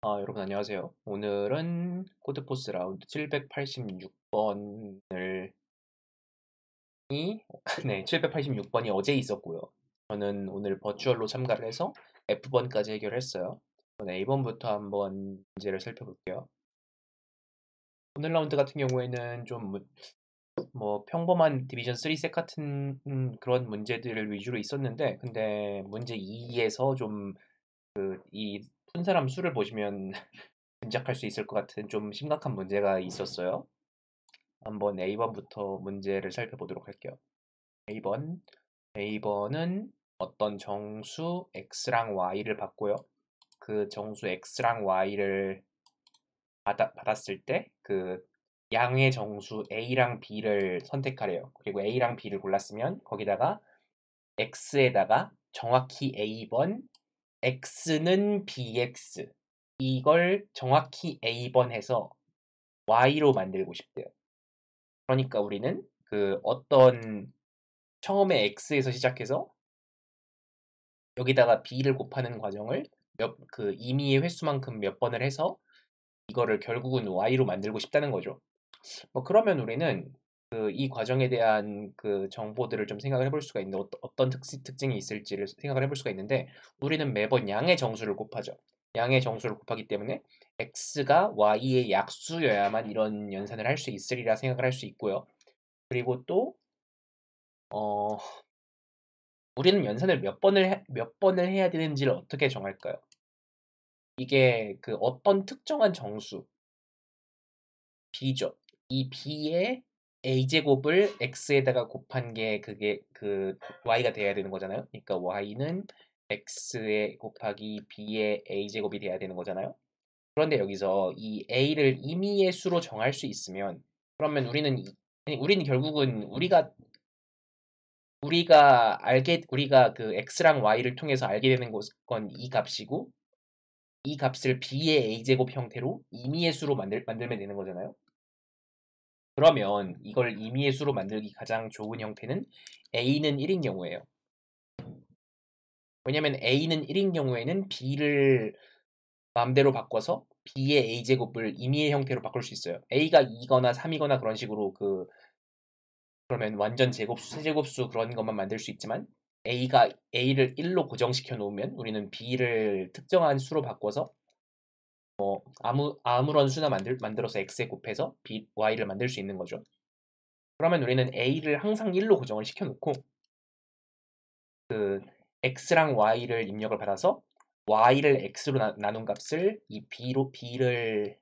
여러분 안녕하세요. 오늘은 코드포스 라운드 786번을 네, 786번이 어제 있었고요. 저는 오늘 버추얼로 참가를 해서 F번까지 해결했어요. 저는 A번부터 한번 문제를 살펴볼게요. 오늘 라운드 같은 경우에는 좀 뭐 평범한 디비전 3셋 같은 그런 문제들을 위주로 있었는데, 근데 문제 2에서 좀 이 푼 사람 수를 보시면 짐작할 수 있을 것 같은 좀 심각한 문제가 있었어요. 한번 A번부터 문제를 살펴보도록 할게요. A번. A번은 어떤 정수 X랑 Y를 받고요. 그 정수 X랑 Y를 받았을 때 그 양의 정수 A랑 B를 선택하래요. 그리고 A랑 B를 골랐으면 거기다가 X에다가 정확히 A번, X는 BX 이걸 정확히 A번 해서 Y로 만들고 싶대요. 그러니까 우리는 그 어떤 처음에 x에서 시작해서 여기다가 b를 곱하는 과정을 그 임의의 횟수만큼 몇 번을 해서 이거를 결국은 y로 만들고 싶다는 거죠. 그러면 우리는 이 과정에 대한 그 정보들을 좀 생각을 해볼 수가 있는데 어떤 특징이 있을지를 생각을 해볼 수가 있는데, 우리는 매번 양의 정수를 곱하죠. 양의 정수를 곱하기 때문에 x가 y의 약수여야만 이런 연산을 할 수 있으리라 생각을 할 수 있고요. 그리고 또 어, 우리는 연산을 몇 번을 해야 되는지를 어떻게 정할까요? 이게 그 어떤 특정한 정수, b죠. 이 b의 a제곱을 x에다가 곱한 게 그게 그 y가 돼야 되는 거잖아요. 그러니까 y는 x에 곱하기 b의 a제곱이 돼야 되는 거잖아요. 그런데 여기서 이 a를 임의의 수로 정할 수 있으면, 그러면 우리는 결국은 우리가 그 x랑 y를 통해서 알게 되는 건 이 값이고, 이 값을 b의 a제곱 형태로 임의의 수로 만들면 되는 거잖아요. 그러면 이걸 임의의 수로 만들기 가장 좋은 형태는 a는 1인 경우예요. 왜냐면 a는 1인 경우에는 b를 마음대로 바꿔서 b의 a제곱을 임의의 형태로 바꿀 수 있어요. a가 2거나 3이거나 그런 식으로 그러면 완전 제곱수, 세제곱수 그런 것만 만들 수 있지만, a를 1로 고정시켜 놓으면 우리는 b를 특정한 수로 바꿔서 아무런 수나 만들어서 x에 곱해서 y를 만들 수 있는 거죠. 그러면 우리는 a를 항상 1로 고정을 시켜 놓고 그 x랑 y를 입력을 받아서 y를 x로 나눈 값을 이 b를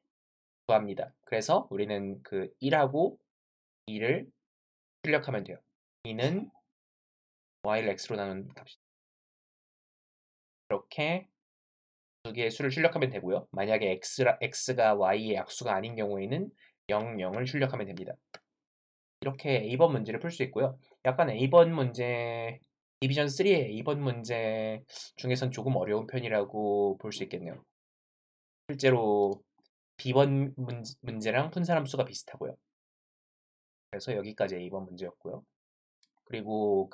구합니다. 그래서 우리는 그 1하고 2를 출력하면 돼요. 2는 y를 x로 나눈 값이 이렇게 두 개의 수를 출력하면 되고요. 만약에 x가 y의 약수가 아닌 경우에는 0, 0을 출력하면 됩니다. 이렇게 A번 문제를 풀 수 있고요. 약간 A번 문제, 디비전 3의 A번 문제 중에선 조금 어려운 편이라고 볼 수 있겠네요. 실제로 B번 문제랑 푼 사람 수가 비슷하고요. 그래서 여기까지 A번 문제였고요. 그리고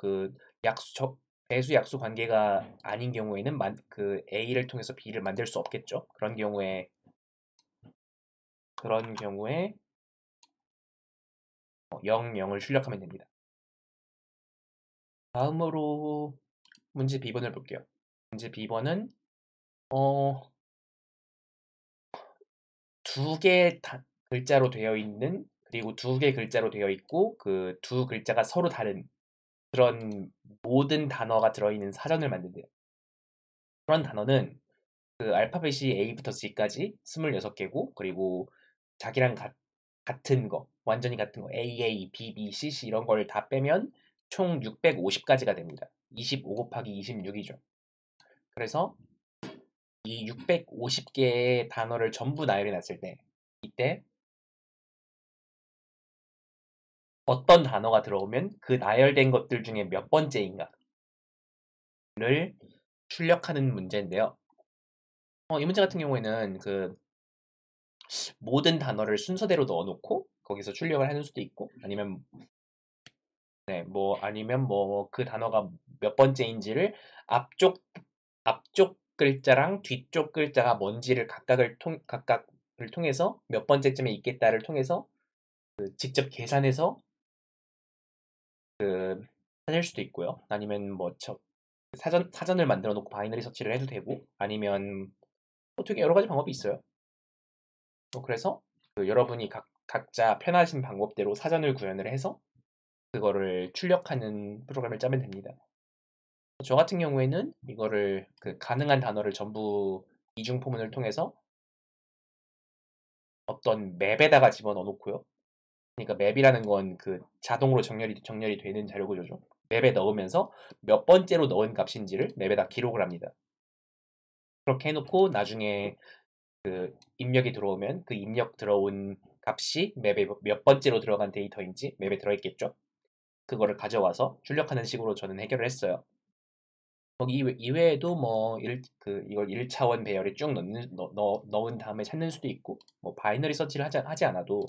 배수 약수 관계가 아닌 경우에는 그 A를 통해서 B를 만들 수 없겠죠. 그런 경우에 0, 0을 출력하면 됩니다. 다음으로 문제 B번을 볼게요. 문제 B번은 두 개 글자로 되어 있는, 그리고 두 개 글자로 되어 있고 그 두 글자가 서로 다른 그런 모든 단어가 들어있는 사전을 만든대요. 그런 단어는 그 알파벳이 A부터 Z까지 26개고, 그리고 자기랑 같은 거, 완전히 같은 거, AA, BB, CC 이런 걸 다 빼면 총 650가지가 됩니다. 25 곱하기 26이죠. 그래서 이 650개의 단어를 전부 나열해 놨을 때, 이때 어떤 단어가 들어오면 그 나열된 것들 중에 몇 번째인가를 출력하는 문제인데요. 이 문제 같은 경우에는 그 모든 단어를 순서대로 넣어놓고 거기서 출력을 하는 수도 있고, 아니면 그 단어가 몇 번째인지를 앞쪽 글자랑 뒤쪽 글자가 뭔지를 각각을 통해서 몇 번째쯤에 있겠다를 통해서 직접 계산해서 찾을 수도 있고요. 아니면 뭐 사전을 만들어 놓고 바이너리 서치를 해도 되고, 아니면 되게 여러 가지 방법이 있어요. 그래서 여러분이 각자 편하신 방법대로 사전을 구현을 해서 그거를 출력하는 프로그램을 짜면 됩니다. 저 같은 경우에는 이거를 가능한 단어를 전부 이중 포문을 통해서 어떤 맵에다가 집어넣어 놓고요. 그러니까 맵이라는 건 자동으로 정렬이 되는 자료 구조죠. 맵에 넣으면서 몇 번째로 넣은 값인지를 맵에다 기록을 합니다. 그렇게 해놓고 나중에 입력이 들어오면 그 입력 들어온 값이 맵에 몇 번째로 들어간 데이터인지 맵에 들어있겠죠. 그거를 가져와서 출력하는 식으로 저는 해결을 했어요. 거기 이외에도 뭐 이걸 1차원 배열에 쭉 넣은 다음에 찾는 수도 있고, 뭐 바이너리 서치를 하지 않아도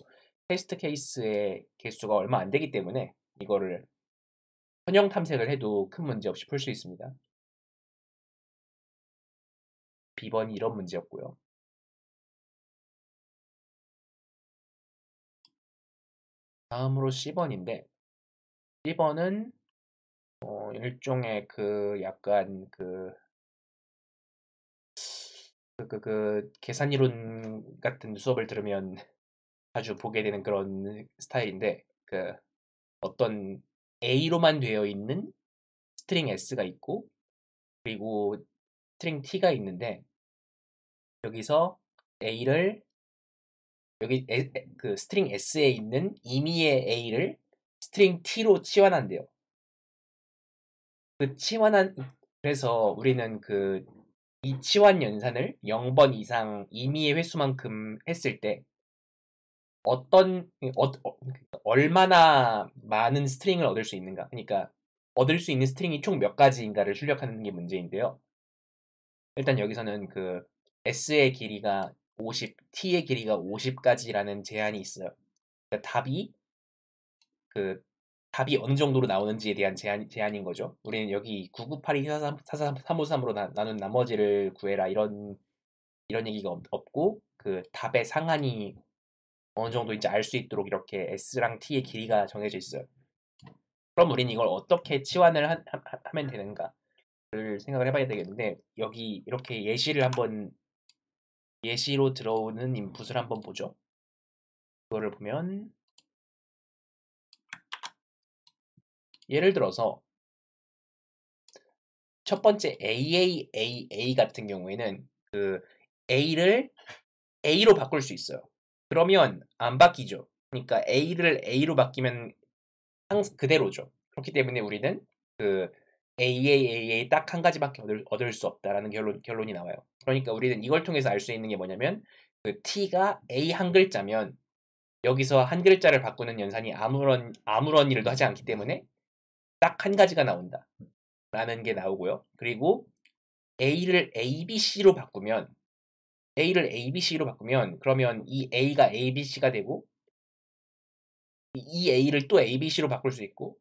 테스트 케이스의 개수가 얼마 안 되기 때문에 이거를 선형 탐색을 해도 큰 문제 없이 풀 수 있습니다. B번이 이런 문제였고요. 다음으로 C번인데, C번은 일종의 약간 계산 이론 같은 수업을 들으면 자주 보게 되는 그런 스타일인데, 어떤 A로만 되어 있는 스트링 S가 있고, 그리고 스트링 T가 있는데, 여기서 A를 스트링 S에 있는 임의의 A를 스트링 T로 치환한대요. 그래서 우리는 이 치환 연산을 0번 이상 임의의 횟수만큼 했을 때 얼마나 많은 스트링을 얻을 수 있는가. 그러니까 얻을 수 있는 스트링이 총 몇 가지인가를 출력하는 게 문제인데요. 일단 여기서는 S의 길이가 50, T의 길이가 50까지라는 제한이 있어요. 그러니까 답이 어느 정도로 나오는지에 대한 제한인 거죠. 우리는 여기 998244353으로 나눈 나머지를 구해라 이런 얘기가 없고, 답의 상한이 어느 정도인지 알 수 있도록 이렇게 S랑 T의 길이가 정해져 있어요. 그럼 우리는 이걸 어떻게 치환을 하면 되는가를 생각을 해봐야 되겠는데, 여기 이렇게 예시로 들어오는 인풋을 한번 보죠. 그거를 보면 예를 들어서 첫 번째 AAAA 같은 경우에는 A를 A로 바꿀 수 있어요. 그러면 안 바뀌죠. 그러니까 A를 A로 바뀌면 항상 그대로죠. 그렇기 때문에 우리는 AAAA 딱 한 가지밖에 얻을 수 없다라는 결론이 나와요. 그러니까 우리는 이걸 통해서 알 수 있는 게 뭐냐면 T가 A 한 글자면 여기서 한 글자를 바꾸는 연산이 아무런 일도 하지 않기 때문에 딱 한 가지가 나온다 라는 게 나오고요. 그리고 A를 ABC로 바꾸면 그러면 이 A가 ABC가 되고 이 A를 또 ABC로 바꿀 수 있고,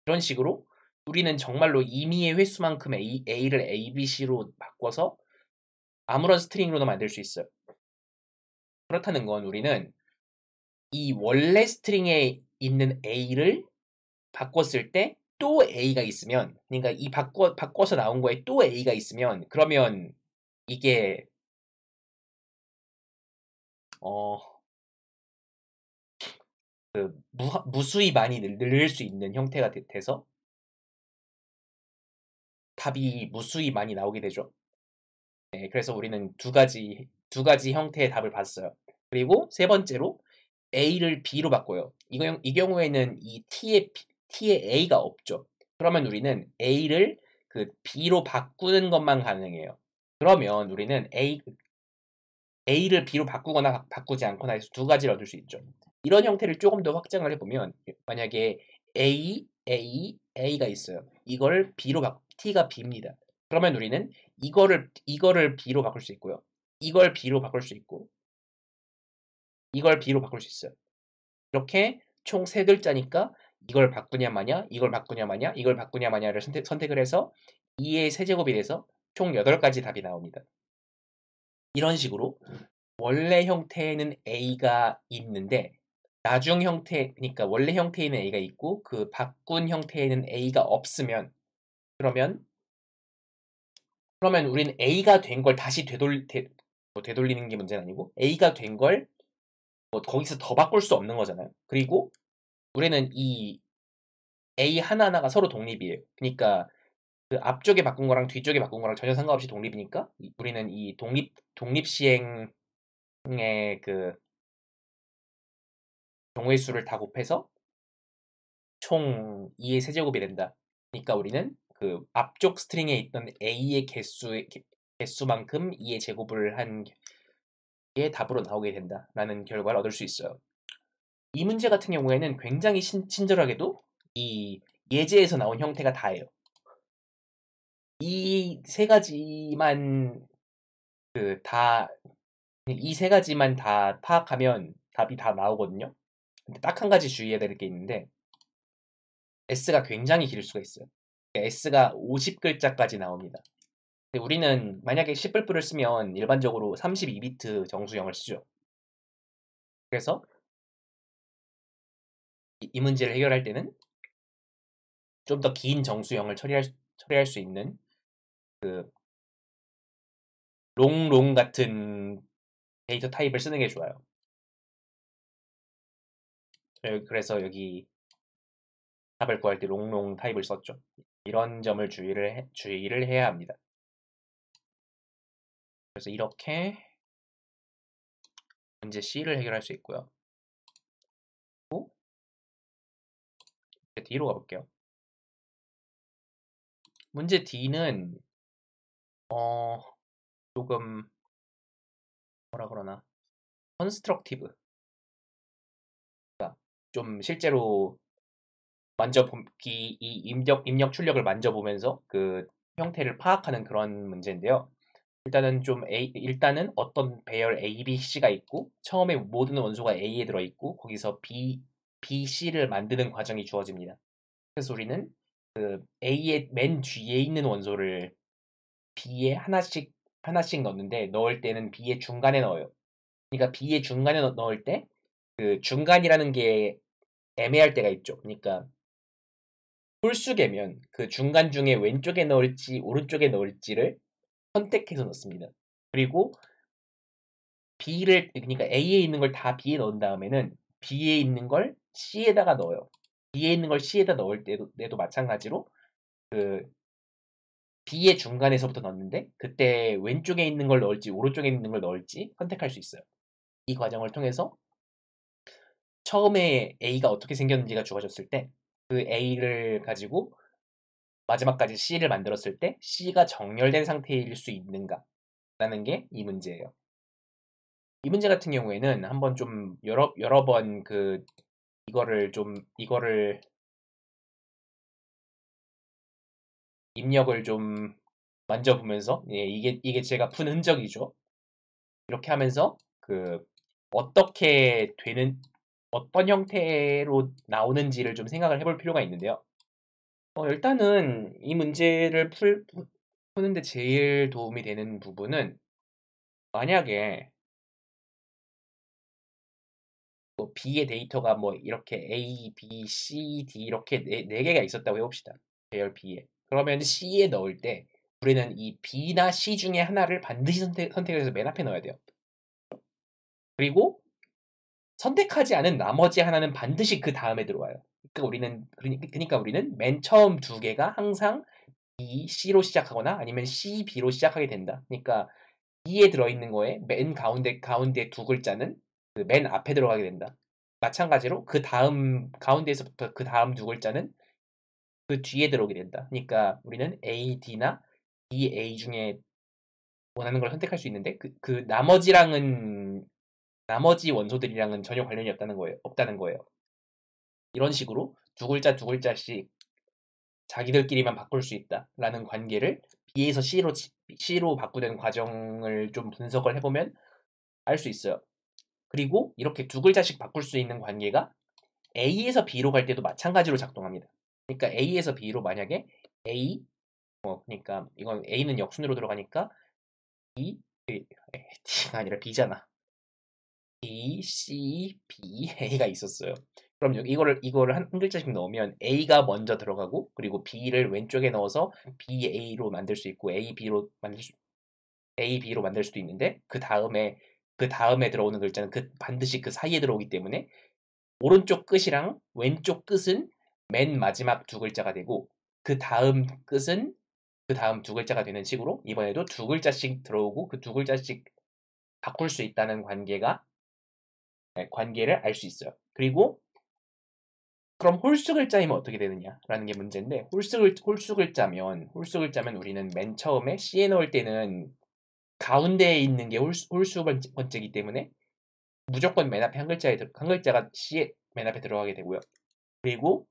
이런 식으로 우리는 정말로 임의의 횟수만큼 A를 ABC로 바꿔서 아무런 스트링으로도 만들 수 있어요. 그렇다는 건 우리는 이 원래 스트링에 있는 A를 바꿨을 때 또 A가 있으면, 그러니까 이 바꿔서 나온 거에 또 A가 있으면, 그러면 이게 무수히 많이 늘릴 수 있는 형태가 돼서 답이 무수히 많이 나오게 되죠. 네, 그래서 우리는 두 가지 형태의 답을 봤어요. 그리고 세 번째로 A를 B로 바꿔요. 이 경우에는 이 T에 A가 없죠. 그러면 우리는 A를 B로 바꾸는 것만 가능해요. 그러면 우리는 A를 B로 바꾸거나 바꾸지 않거나 해서 두 가지를 얻을 수 있죠. 이런 형태를 조금 더 확장을 해보면, 만약에 A가 있어요. 이걸 T가 B입니다. 그러면 우리는 이거를 B로 바꿀 수 있고요. 이걸 B로 바꿀 수 있고, 이걸 B로 바꿀 수 있어요. 이렇게 총 세 글자니까 이걸 바꾸냐 마냐, 이걸 바꾸냐 마냐, 이걸 바꾸냐 마냐를 선택을 해서 2의 세제곱이 돼서 총 8가지 답이 나옵니다. 이런 식으로 원래 형태에는 A가 있는데 나중 형태, 그러니까 원래 형태에는 A가 있고 그 바꾼 형태에는 A가 없으면 그러면 우리는 A가 된 걸 다시 되돌리는 게 문제는 아니고 A가 된 걸 뭐 거기서 더 바꿀 수 없는 거잖아요. 그리고 우리는 이 A 하나하나가 서로 독립이에요. 그러니까 그 앞쪽에 바꾼 거랑 뒤쪽에 바꾼 거랑 전혀 상관없이 독립이니까 우리는 이 독립 시행의 그 경우의 수를 다 곱해서 총 2의 세제곱이 된다. 그러니까 우리는 그 앞쪽 스트링에 있던 A의 개수만큼 2의 제곱을 한 게 답으로 나오게 된다라는 결과를 얻을 수 있어요. 이 문제 같은 경우에는 굉장히 친절하게도 이 예제에서 나온 형태가 다예요. 이 세 가지만 이 세 가지만 다 파악하면 답이 다 나오거든요. 근데 딱 한 가지 주의해야 될 게 있는데 S가 굉장히 길 수가 있어요. S가 50글자까지 나옵니다. 근데 우리는 만약에 10불을 쓰면 일반적으로 32비트 정수형을 쓰죠. 그래서 이 문제를 해결할 때는 좀 더 긴 정수형을 처리할 수 있는 그 롱 같은 데이터 타입을 쓰는 게 좋아요. 그래서 여기 답을 구할 때 롱 타입을 썼죠. 이런 점을 주의를 해야 합니다. 그래서 이렇게 문제 C를 해결할 수 있고요. 또 이제 D로 가볼게요. 문제 D는 조금 뭐라 그러나 컨스트럭티브, 그러니까 좀 실제로 이 입력 출력을 만져보면서 그 형태를 파악하는 그런 문제인데요. 일단은 어떤 배열 A, B, C가 있고 처음에 모든 원소가 A에 들어있고 거기서 B, C를 만드는 과정이 주어집니다. 그래서 우리는 그 A의 맨 뒤에 있는 원소를 B에 하나씩 넣는데 넣을 때는 B의 중간에 넣어요. 그러니까 B의 중간에 넣을 때 그 중간이라는 게 애매할 때가 있죠. 그러니까 홀수계면 그 중간 중에 왼쪽에 넣을지 오른쪽에 넣을지를 선택해서 넣습니다. 그리고 그러니까 A에 있는 걸 다 B에 넣은 다음에는 B에 있는 걸 C에다가 넣어요. B에 있는 걸 C에다 넣을 때도 마찬가지로 그 B의 중간에서부터 넣는데 그때 왼쪽에 있는 걸 넣을지 오른쪽에 있는 걸 넣을지 선택할 수 있어요. 이 과정을 통해서 처음에 A가 어떻게 생겼는지가 주어졌을 때 그 A를 가지고 마지막까지 C를 만들었을 때 C가 정렬된 상태일 수 있는가라는 게 이 문제예요. 이 문제 같은 경우에는 한번 좀 여러 번 이거를 입력을 좀 만져보면서 이게 제가 푼 흔적이죠. 이렇게 하면서 어떻게 어떤 형태로 나오는지를 좀 생각을 해볼 필요가 있는데요. 일단은 이 문제를 푸는데 제일 도움이 되는 부분은 만약에 뭐 B의 데이터가 뭐 이렇게 A, B, C, D 이렇게 네 개가 있었다고 해봅시다. 배열 B에. 그러면 C에 넣을 때 우리는 이 B나 C 중에 하나를 반드시 선택해서 맨 앞에 넣어야 돼요. 그리고 선택하지 않은 나머지 하나는 반드시 그 다음에 들어와요. 그러니까 우리는 맨 처음 두 개가 항상 B, C로 시작하거나 아니면 C, B로 시작하게 된다. 그러니까 B에 들어있는 거에 맨 가운데 두 글자는 그 맨 앞에 들어가게 된다. 마찬가지로 그 다음 가운데에서부터 그 다음 두 글자는 그 뒤에 들어오게 된다. 그러니까 우리는 A, D나 B, A 중에 원하는 걸 선택할 수 있는데 나머지 원소들이랑은 전혀 관련이 없다는 거예요. 이런 식으로 두 글자씩 자기들끼리만 바꿀 수 있다라는 관계를 B에서 C로 바꾸는 과정을 좀 분석을 해보면 알 수 있어요. 그리고 이렇게 두 글자씩 바꿀 수 있는 관계가 A에서 B로 갈 때도 마찬가지로 작동합니다. 그러니까 A에서 B로 만약에 A, 그러니까 이건 A는 역순으로 들어가니까 D가 아니라 B잖아. B, C, B, A가 있었어요. 그럼 이거를 한 글자씩 넣으면 A가 먼저 들어가고 그리고 B를 왼쪽에 넣어서 B, A로 만들 수 있고 A, B로 만들 수도 있는데 그 다음에 들어오는 글자는 반드시 그 사이에 들어오기 때문에 오른쪽 끝이랑 왼쪽 끝은 맨 마지막 두 글자가 되고 그 다음 끝은 그 다음 두 글자가 되는 식으로 이번에도 두 글자씩 들어오고 그 두 글자씩 바꿀 수 있다는 관계를 알 수 있어요. 그리고 그럼 홀수 글자이면 어떻게 되느냐라는 게 문제인데 홀수 글자면 우리는 맨 처음에 C에 넣을 때는 가운데에 있는 게 홀수 번째이기 때문에 무조건 맨 앞에 한 글자가 C에 맨 앞에 들어가게 되고요. 그리고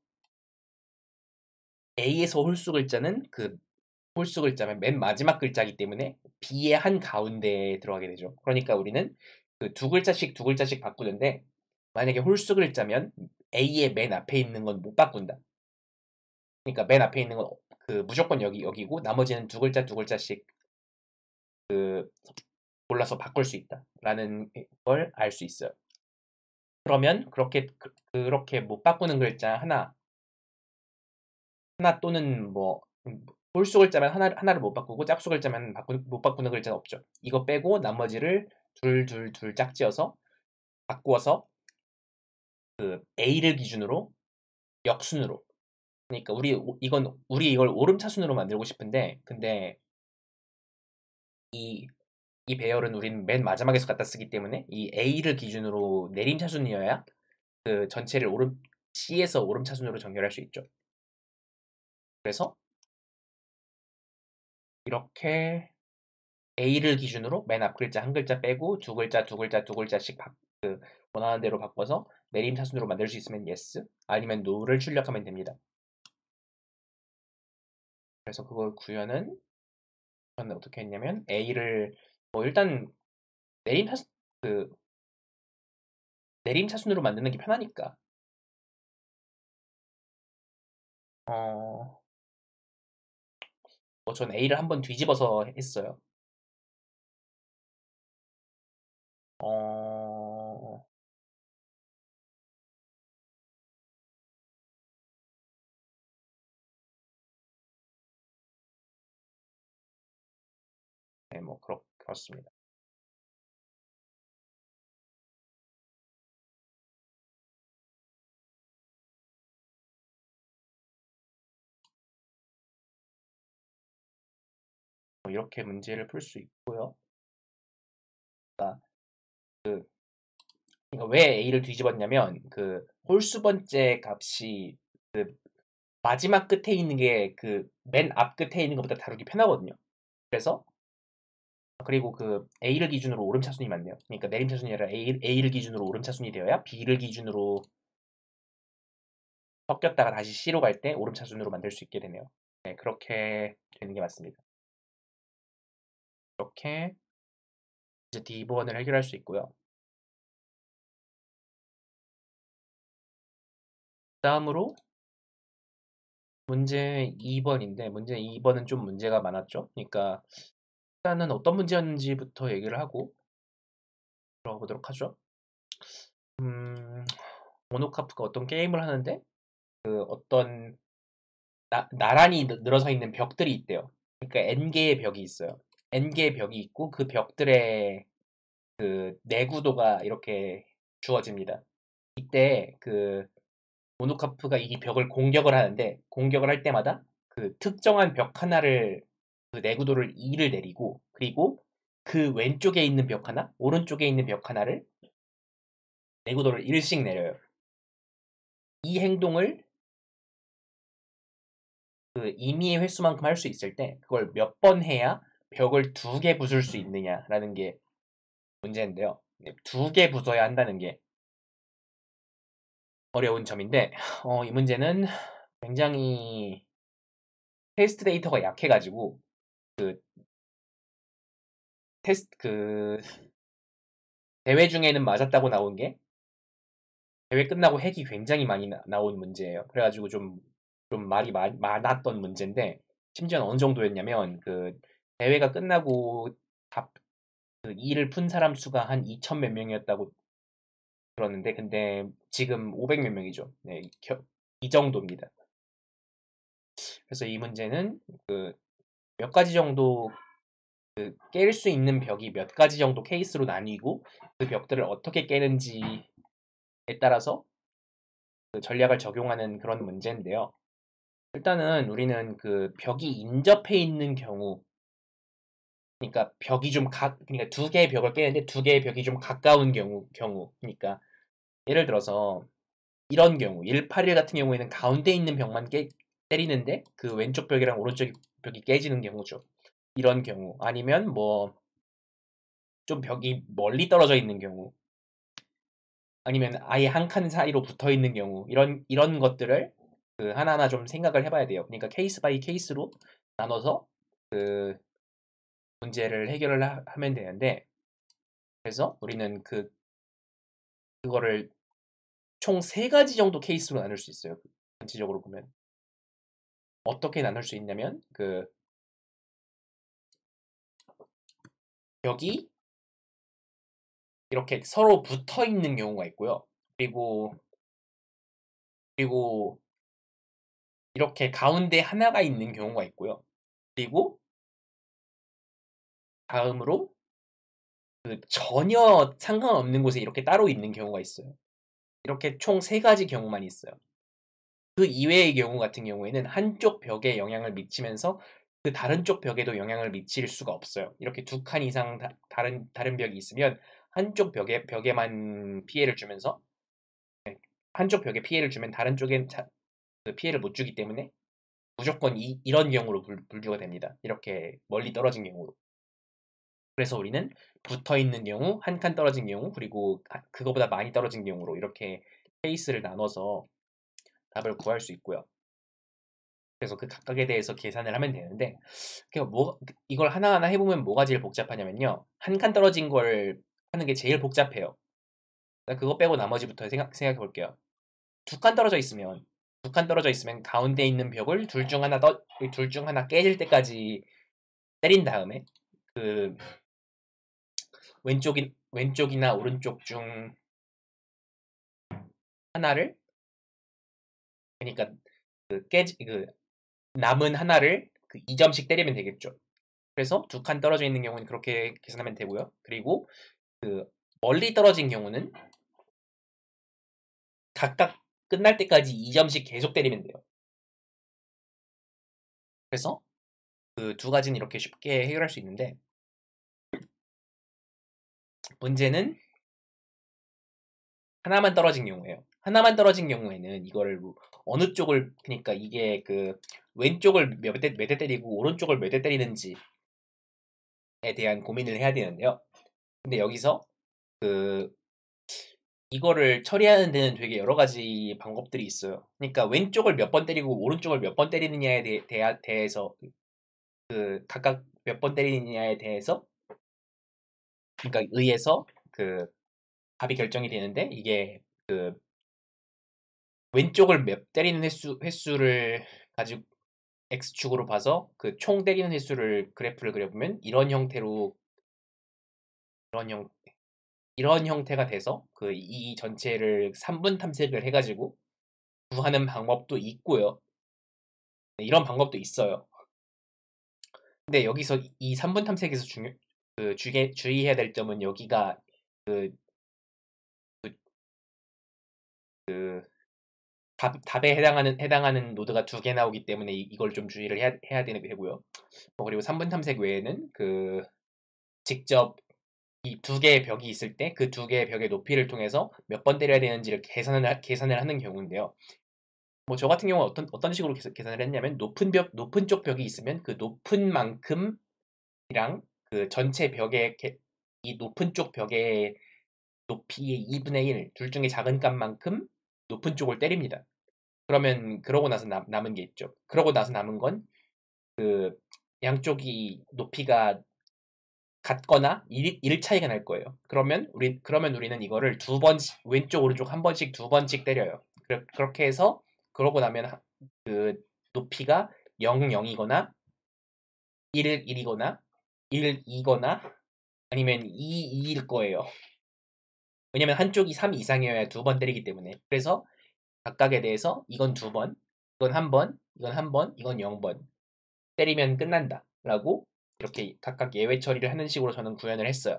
A에서 홀수 글자는 그 홀수 글자면 맨 마지막 글자이기 때문에 B의 한 가운데에 들어가게 되죠. 그러니까 우리는 그 두 글자씩 바꾸는데 만약에 홀수 글자면 A의 맨 앞에 있는 건 못 바꾼다. 그러니까 맨 앞에 있는 건 무조건 여기고 나머지는 두 글자씩 골라서 바꿀 수 있다라는 걸 알 수 있어요. 그러면 그렇게 못 바꾸는 글자 하나 또는 뭐 홀수 글자면 하나를 못 바꾸고 짝수 글자면 못 바꾸는 글자는 없죠. 이거 빼고 나머지를 둘 짝지어서 바꾸어서 A를 기준으로 역순으로. 그러니까 우리 이걸 오름차순으로 만들고 싶은데 근데 이 배열은 우리는 맨 마지막에서 갖다 쓰기 때문에 이 A를 기준으로 내림차순이어야 그 전체를 C에서 오름차순으로 정렬할 수 있죠. 그래서 이렇게 A를 기준으로 맨 앞 글자 한 글자 빼고 두 글자씩 원하는 대로 바꿔서 내림차순으로 만들 수 있으면 yes, 아니면 no를 출력하면 됩니다. 그래서 그걸 구현은 저는 어떻게 했냐면 A를 일단 내림차순 그 내림차순으로 만드는 게 편하니까 전 A를 한번 뒤집어서 했어요. 어, 네, 뭐 그렇습니다. 이렇게 문제를 풀 수 있고요. 그러니까 왜 A를 뒤집었냐면 홀수 번째 값이 마지막 끝에 있는 게 맨 앞 끝에 있는 것보다 다루기 편하거든요. 그래서 그리고 A를 기준으로 오름차순이 맞네요. 그러니까 내림차순이 아니라 A를 기준으로 오름차순이 되어야 B를 기준으로 섞였다가 다시 C로 갈 때 오름차순으로 만들 수 있게 되네요. 네, 그렇게 되는 게 맞습니다. 이렇게 이제 D번을 해결할 수 있고요. 다음으로 문제 2번인데 문제 2번은 좀 문제가 많았죠. 그러니까 일단은 어떤 문제였는지부터 얘기를 하고 들어보도록 하죠. 모노카프가 어떤 게임을 하는데 어떤 나란히 늘어서 있는 벽들이 있대요. 그러니까 N개의 벽이 있어요. N개의 벽이 있고 그 벽들의 내구도가 이렇게 주어집니다. 이때 모노카프가 이 벽을 공격을 하는데 공격을 할 때마다 특정한 벽 하나를 내구도를 2를 내리고 그리고 그 왼쪽에 있는 벽 하나, 오른쪽에 있는 벽 하나를 내구도를 1씩 내려요. 이 행동을 임의의 횟수만큼 할 수 있을 때 그걸 몇 번 해야 벽을 2개 부술 수 있느냐라는 게 문제인데요. 2개 부숴야 한다는 게 어려운 점인데 이 문제는 굉장히 테스트 데이터가 약해가지고 그 테스트 대회 중에는 맞았다고 나온 게 대회 끝나고 핵이 굉장히 많이 나온 문제예요. 그래가지고 좀 말이 많았던 문제인데 심지어는 어느 정도였냐면 그 대회가 끝나고 그 일을 푼 사람 수가 한 2천 몇 명이었다고 들었는데 근데 지금 500 몇 명이죠. 네, 이 정도입니다. 그래서 이 문제는 그 몇 가지 정도 그 깰 수 있는 벽이 몇 가지 정도 케이스로 나뉘고 그 벽들을 어떻게 깨는지에 따라서 그 전략을 적용하는 그런 문제인데요. 일단은 우리는 그 벽이 인접해 있는 경우, 그러니까 그러니까 두 개의 벽을 깨는데 두 개의 벽이 좀 가까운 그러니까 예를 들어서 이런 경우, 181 같은 경우에는 가운데 있는 벽만 때리는데 그 왼쪽 벽이랑 오른쪽 벽이 깨지는 경우죠. 이런 경우, 아니면 뭐 좀 벽이 멀리 떨어져 있는 경우, 아니면 아예 한 칸 사이로 붙어 있는 경우, 이런 것들을 그 하나하나 좀 생각을 해봐야 돼요. 그러니까 케이스 바이 케이스로 나눠서 그 문제를 해결을 하면 되는데, 그래서 우리는 그거를 총 세 가지 정도 케이스로 나눌 수 있어요. 전체적으로 보면 어떻게 나눌 수 있냐면 그 벽이 이렇게 서로 붙어 있는 경우가 있고요. 그리고 이렇게 가운데 하나가 있는 경우가 있고요. 그리고 다음으로 그 전혀 상관없는 곳에 이렇게 따로 있는 경우가 있어요. 이렇게 총 세 가지 경우만 있어요. 그 이외의 경우 같은 경우에는 한쪽 벽에 영향을 미치면서 그 다른 쪽 벽에도 영향을 미칠 수가 없어요. 이렇게 두 칸 이상 다른 벽이 있으면 한쪽 벽에만 피해를 주면서, 한쪽 벽에 피해를 주면 다른 쪽엔 그 피해를 못 주기 때문에 무조건 이런 경우로 분류가 됩니다. 이렇게 멀리 떨어진 경우로. 그래서 우리는 붙어 있는 경우, 한 칸 떨어진 경우, 그리고 그거보다 많이 떨어진 경우로 이렇게 케이스를 나눠서 답을 구할 수 있고요. 그래서 그 각각에 대해서 계산을 하면 되는데, 이걸 하나하나 해보면 뭐가 제일 복잡하냐면요. 한 칸 떨어진 걸 하는 게 제일 복잡해요. 그거 빼고 나머지부터 생각해 볼게요. 두 칸 떨어져 있으면 가운데 있는 벽을 둘 중 하나 깨질 때까지 때린 다음에 그 왼쪽이나 오른쪽 중 하나를, 그러니까 그 남은 하나를 그 2점씩 때리면 되겠죠. 그래서 두 칸 떨어져 있는 경우는 그렇게 계산하면 되고요. 그리고 그 멀리 떨어진 경우는 각각 끝날 때까지 2점씩 계속 때리면 돼요. 그래서 그 두 가지는 이렇게 쉽게 해결할 수 있는데, 문제는 하나만 떨어진 경우예요. 하나만 떨어진 경우에는 이거를 어느 쪽을, 그러니까 이게 그 왼쪽을 몇 대 때리고 오른쪽을 몇 대 때리는지에 대한 고민을 해야 되는데요. 근데 여기서 그 이거를 처리하는 데는 되게 여러 가지 방법들이 있어요. 그러니까 왼쪽을 몇 번 때리고 오른쪽을 몇 번 때리느냐에 대해서 그 각각 몇 번 때리느냐에 대해서, 그러니까 의해서 그 답이 결정이 되는데, 이게 그 왼쪽을 몇 때리는 횟수를 가지고 x축으로 봐서 그 총 때리는 횟수를 그래프를 그려보면 이런 형 이런 형태가 돼서 그 이 전체를 3분 탐색을 해가지고 구하는 방법도 있고요. 네, 이런 방법도 있어요. 근데 여기서 이 3분 탐색에서 주의해야 될 점은 여기가 그, 그 답에 해당하는 노드가 두 개 나오기 때문에 이걸 좀 주의를 해야 되는 되고요. 그리고 3분 탐색 외에는 그 직접 이 두 개의 벽이 있을 때 그 두 개의 벽의 높이를 통해서 몇 번 때려야 되는지를 계산을 하는 경우인데요. 뭐 저 같은 경우는 어떤 식으로 계산을 했냐면 높은 쪽 벽이 있으면 그 높은 만큼이랑 그 전체 이 높은 쪽 벽의 높이의 2분의 1, 둘 중에 작은 값만큼 높은 쪽을 때립니다. 그러고 나서 남은 게 있죠. 그러고 나서 남은 건 그 양쪽이 높이가 같거나 1 차이가 날 거예요. 그러면 우리는 이거를 두 번씩, 왼쪽 오른쪽 한 번씩 두 번씩 때려요. 그렇게 해서 그러고 나면 그 높이가 0, 0이거나 1, 1이거나 1, 2거나 아니면 2, 2일 거예요. 왜냐면 한쪽이 3 이상이어야 두 번 때리기 때문에. 그래서 각각에 대해서 이건 두 번, 이건 한 번, 이건 한 번, 이건 0번 때리면 끝난다 라고 이렇게 각각 예외 처리를 하는 식으로 저는 구현을 했어요.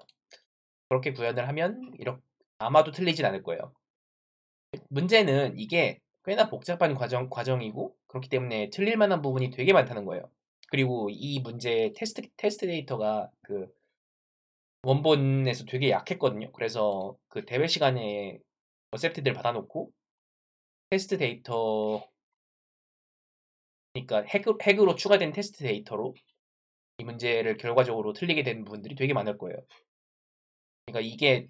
그렇게 구현을 하면 이렇게 아마도 틀리진 않을 거예요. 문제는 이게 꽤나 복잡한 과정이고 그렇기 때문에 틀릴 만한 부분이 되게 많다는 거예요. 그리고 이 문제의 테스트 데이터가 그 원본에서 되게 약했거든요. 그래서 그 대회 시간에 어셉트들 받아놓고 테스트 데이터, 그러니까 핵으로 추가된 테스트 데이터로 이 문제를 결과적으로 틀리게 된 부분들이 되게 많을 거예요. 그러니까 이게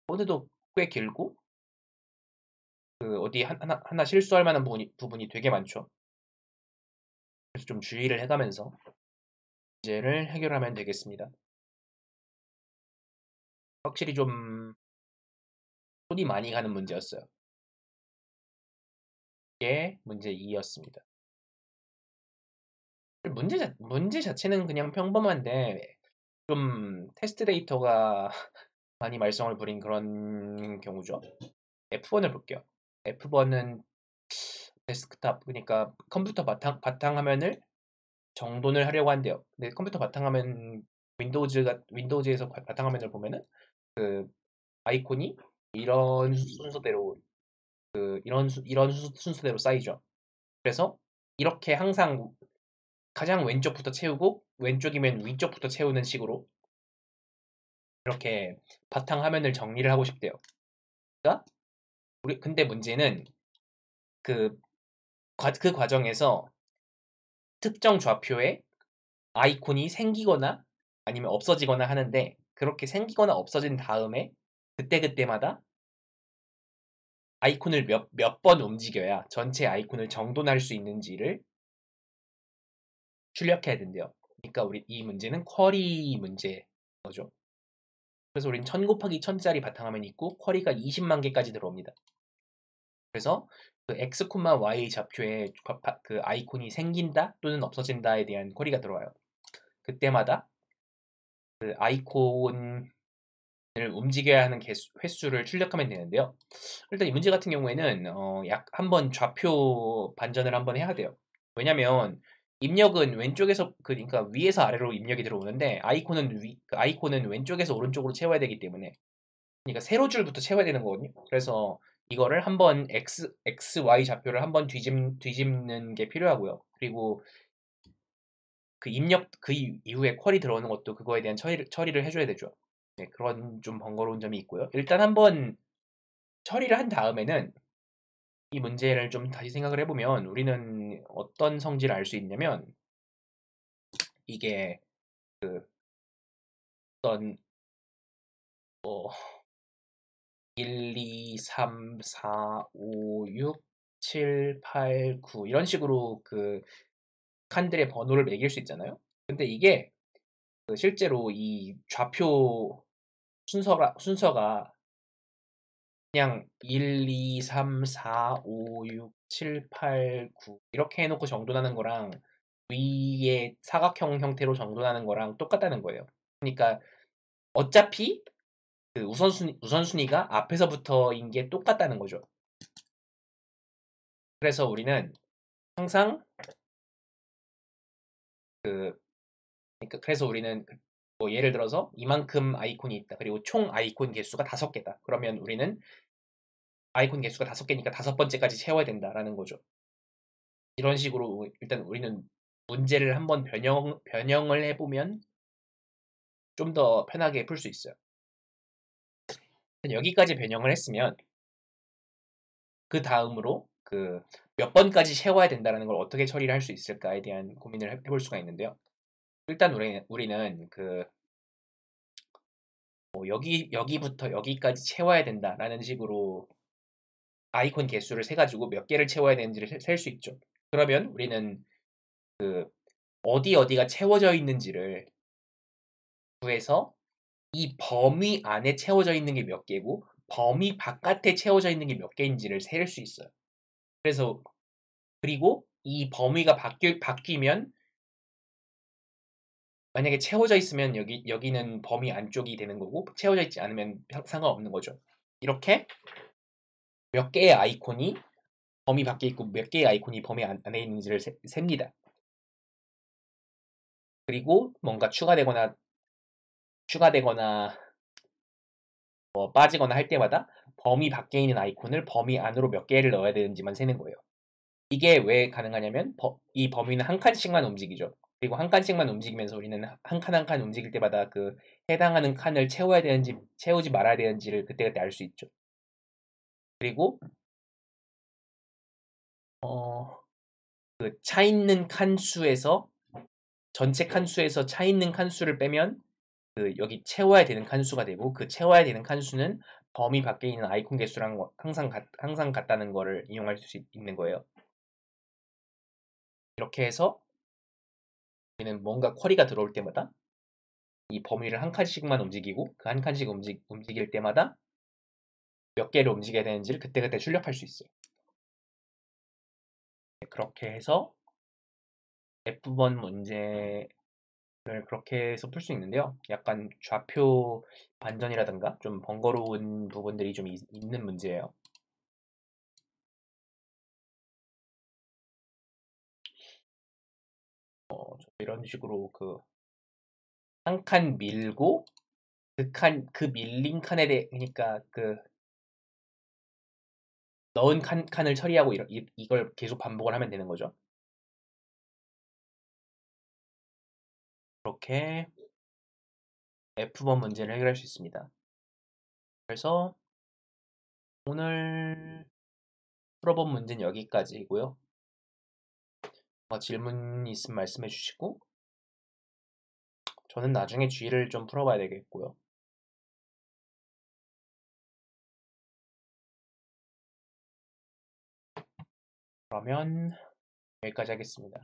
코드도 꽤 길고 그 어디 하나 실수할 만한 부분이 되게 많죠. 그래서 좀 주의를 해가면서 문제를 해결하면 되겠습니다. 확실히 좀 손이 많이 가는 문제였어요. 이게 문제 2였습니다. 문제 자체는 그냥 평범한데 좀 테스트 데이터가 많이 말썽을 부린 그런 경우죠. F1을 볼게요. F1은 데스크탑, 그러니까 컴퓨터 바탕화면을 정돈을 하려고 한대요. 근데 컴퓨터 바탕화면 윈도우즈에서 바탕화면을 보면은 그 아이콘이 이런 순서대로 이런 순서대로 쌓이죠. 그래서 이렇게 항상 가장 왼쪽부터 채우고 왼쪽이면 위쪽부터 채우는 식으로 이렇게 바탕화면을 정리를 하고 싶대요. 그러니까 근데 문제는 그, 그 과정에서 특정 좌표에 아이콘이 생기거나 아니면 없어지거나 하는데 그렇게 생기거나 없어진 다음에 그때그때마다 아이콘을 몇 번 움직여야 전체 아이콘을 정돈할 수 있는지를 출력해야 된대요. 그러니까 이 문제는 쿼리 문제인 거죠. 그래서 우린 1000 곱하기 1000짜리 바탕화면이 있고 쿼리가 20만 개까지 들어옵니다. 그래서 그 x, y 좌표에 그 아이콘이 생긴다 또는 없어진다에 대한 쿼리가 들어와요. 그때마다 그 아이콘을 움직여야 하는 횟수를 출력하면 되는데요. 일단 이 문제 같은 경우에는 약 한번 좌표 반전을 한번 해야 돼요. 왜냐면 입력은 왼쪽에서 그러니까 위에서 아래로 입력이 들어오는데 그 아이콘은 왼쪽에서 오른쪽으로 채워야 되기 때문에 그러니까 세로줄부터 채워야 되는 거거든요. 그래서 이거를 한번 Y 좌표를 한번 뒤집는 게 필요하고요. 그리고 그 입력 그 이후에 쿼리 들어오는 것도 그거에 대한 처리를 해줘야 되죠. 네, 그런 좀 번거로운 점이 있고요. 일단 한번 처리를 한 다음에는 이 문제를 좀 다시 생각을 해보면 우리는 어떤 성질을 알 수 있냐면 이게 그 어떤 뭐 1, 2, 3, 4, 5, 6, 7, 8, 9 이런 식으로 그 칸들의 번호를 매길 수 있잖아요. 근데 이게 그 실제로 이 좌표 순서가 그냥 1, 2, 3, 4, 5, 6, 7, 8, 9 이렇게 해놓고 정돈하는 거랑 위에 사각형 형태로 정돈하는 거랑 똑같다는 거예요. 그러니까 어차피 그 우선순위가 앞에서부터인 게 똑같다는 거죠. 그래서 우리는 항상 그 그러니까 그래서 우리는 뭐 예를 들어서 이만큼 아이콘이 있다. 그리고 총 아이콘 개수가 5개다. 그러면 우리는 아이콘 개수가 5개니까 5번째까지 채워야 된다라는 거죠. 이런 식으로 일단 우리는 문제를 한번 변형을 해보면 좀 더 편하게 풀 수 있어요. 여기까지 변형을 했으면 그 다음으로 그 몇 번까지 채워야 된다는 걸 어떻게 처리를 할 수 있을까에 대한 고민을 해볼 수가 있는데요. 일단 우리는 그 뭐 여기부터 여기까지 채워야 된다라는 식으로 아이콘 개수를 세가지고 몇 개를 채워야 되는지를 셀 수 있죠. 그러면 우리는 그 어디가 채워져 있는지를 구해서 이 범위 안에 채워져 있는 게 몇 개고 범위 바깥에 채워져 있는 게 몇 개인지를 셀 수 있어요. 그래서 그리고 이 범위가 바뀌면 만약에 채워져 있으면 여기는 범위 안쪽이 되는 거고 채워져 있지 않으면 상관없는 거죠. 이렇게 몇 개의 아이콘이 범위 밖에 있고 몇 개의 아이콘이 범위 안에 있는지를 셉니다. 그리고 뭔가 추가되거나 빠지거나 할 때마다 범위 밖에 있는 아이콘을 범위 안으로 몇 개를 넣어야 되는지만 세는 거예요. 이게 왜 가능하냐면 이 범위는 한 칸씩만 움직이죠. 그리고 한 칸씩만 움직이면서 우리는 한 칸 한 칸 움직일 때마다 그 해당하는 칸을 채워야 되는지 채우지 말아야 되는지를 그때그때 알 수 있죠. 그리고 그 차 있는 칸수에서 전체 칸수에서 차 있는 칸수를 빼면 그 여기 채워야 되는 칸수가 되고 그 채워야 되는 칸수는 범위 밖에 있는 아이콘 개수랑 항상 같다는 거를 이용할 수 있는 거예요. 이렇게 해서 우리는 뭔가 쿼리가 들어올 때마다 이 범위를 한 칸씩만 움직이고 그 한 칸씩 움직일 때마다 몇 개를 움직여야 되는지를 그때그때 출력할 수 있어요. 그렇게 해서 F번 문제를 그렇게 해서 풀 수 있는데요. 약간 좌표 반전이라든가 좀 번거로운 부분들이 좀 있는 문제예요. 이런 식으로 그 한 칸 밀고 그 밀린 칸에 대해 그러니까 그 넣은 칸을 처리하고 이걸 계속 반복을 하면 되는 거죠. 그렇게 F번 문제를 해결할 수 있습니다. 그래서 오늘 풀어본 문제는 여기까지고요. 질문 있으면 말씀해 주시고 저는 나중에 G를 좀 풀어봐야 되겠고요. 그러면 여기까지 하겠습니다.